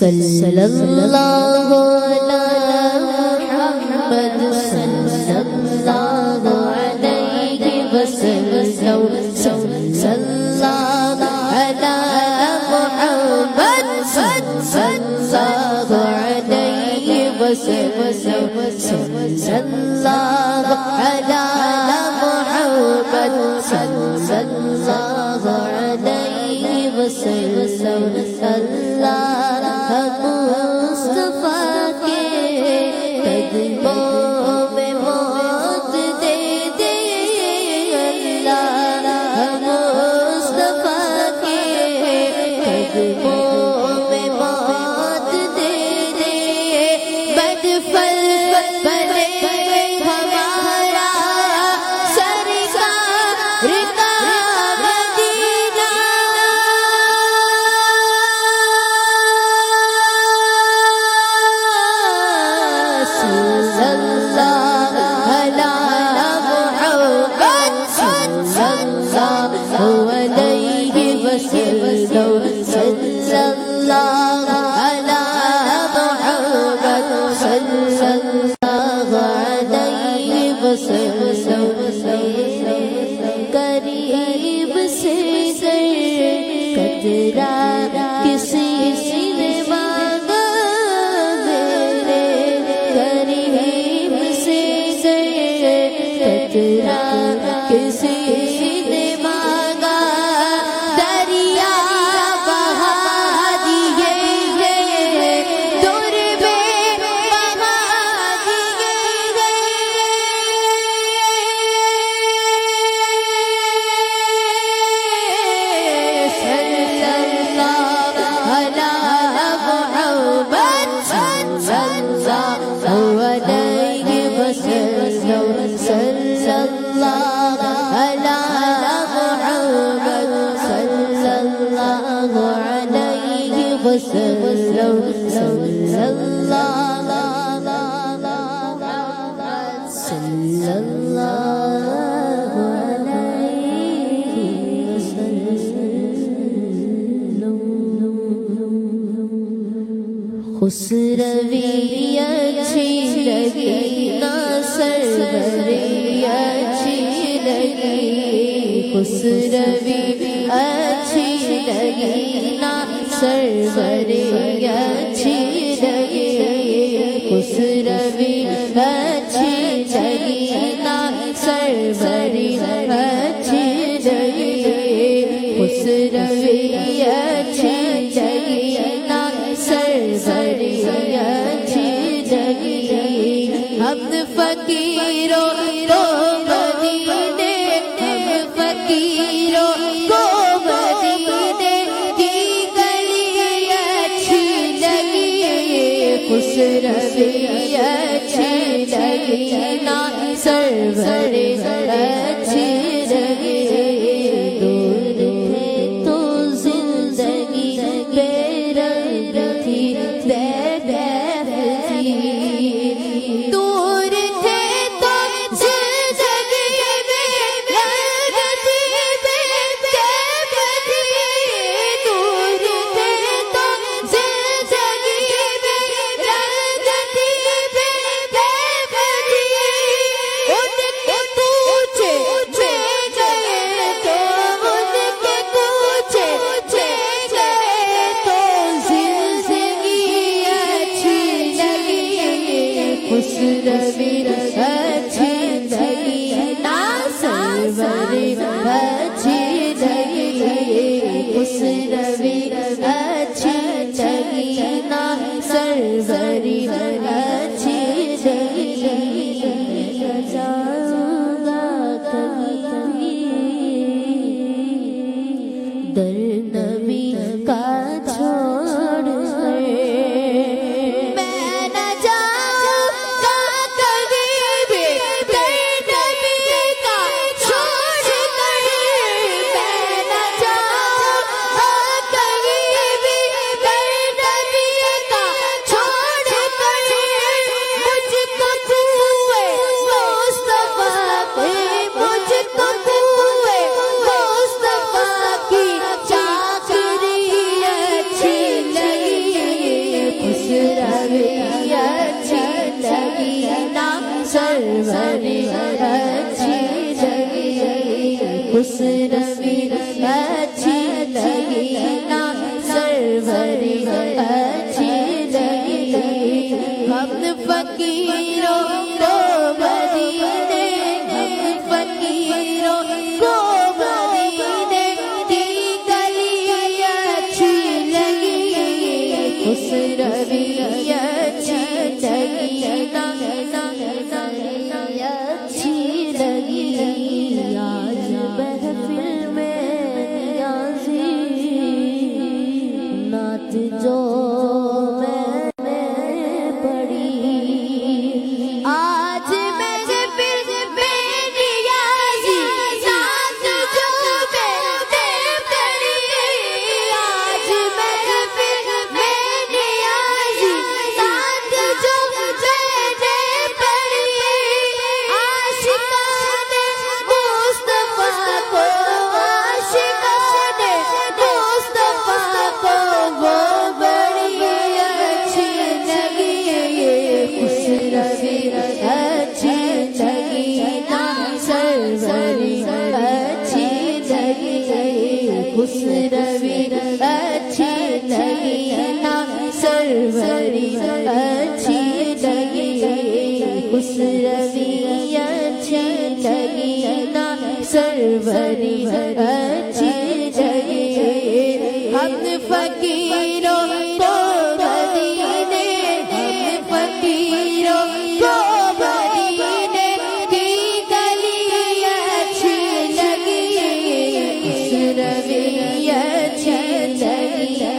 صلی اللہ علی محمد صلی اللہ علیہ وسلم صلی اللہ علی محمد صلی اللہ علیہ وسلم صلی اللہ علی محمد صلی اللہ علیہ وسلم اللہ مصطفیٰ کے قدموں میں موت دے دے اللہ مصطفیٰ کے قدموں میں موت دے دے بدفل بنے ہمارا سرکار کا مدینہ صلی اللہ علی محمد صلی اللہ علیہ وسلم صلی اللہ علی محمد صلی اللہ علیہ وسلم قریب سے قطرہ کسی نے مانگا میرے قریب سے قطرہ کسی نے مانگا دریا بہا دیے دور میں بہا دیے صلی اللہ علی محمد صلی اللہ علیہ وسلم صلی اللہ علی محمد صلی اللہ علیہ وسلم صلی اللہ خسروی اچھی لگی نا سروری اچھی لگی خسروی اچھی لگی نا سروری اچھی لگی خسروی اچھی لگی نا سروری اچھی لگی خسروی اچھی لگی نا سروری اچھی لگی ہم فقیروں کو مدینے ہم فقیروں کو مدینے کی گلی اچھی لگی خسروی اچھی لگی نا سروری اچھی لگی دور تھے تو زندگی بے رنگ تھی بے کیف تھی دور تھے تو زندگی بے رنگ تھی بے کیف تھی دور تھے تو زندگی بے رنگ تھی بے کیف تھی ان کے کوچے گئے تو ان کے کوچے گئے تو زندگی اچھی لگی خسروی اچھی لگی نا سروری اچھی لگی خسروی اچھی لگی نا سروری اچھی لگی جاؤں گا کبھی در نبی کا چھوڑ کر میں نہ جاؤں گا کبھی بھی در نبی کا چھوڑ کر میں نہ جاؤں گا کبھی بھی در نبی کا چھوڑ کر سروری اچھی لگی خوش روی اچھی لگی نا سروری اچھی لگی ہم فقیروں کو مدینے ہم فقیروں کو مدینے کی گلی اچھی لگی خوش روی اچھی لگی نا اچھی لگی آج محفل میں نیازی نعت جو میں نے پڑھی آج محفل میں نیازی نعت جو میں نے پڑھی آج محفل میں نیازی نعت جو میں نے پڑھی عاشقان مصطفیٰ کو عاشقان مصطفیٰ کو وہ بڑی اچھی لگی خوش روی اچھی لگی نا سروری اچھی لگی خوش روی اچھی لگی نا سروری اچھی لگی خوش روی اچھی لگی نا سروری اچھی لگی ہم فقیروں کو مدینے ہم فقیروں کو مدینے کی گلی اچھی لگی خوش روی اچھی لگی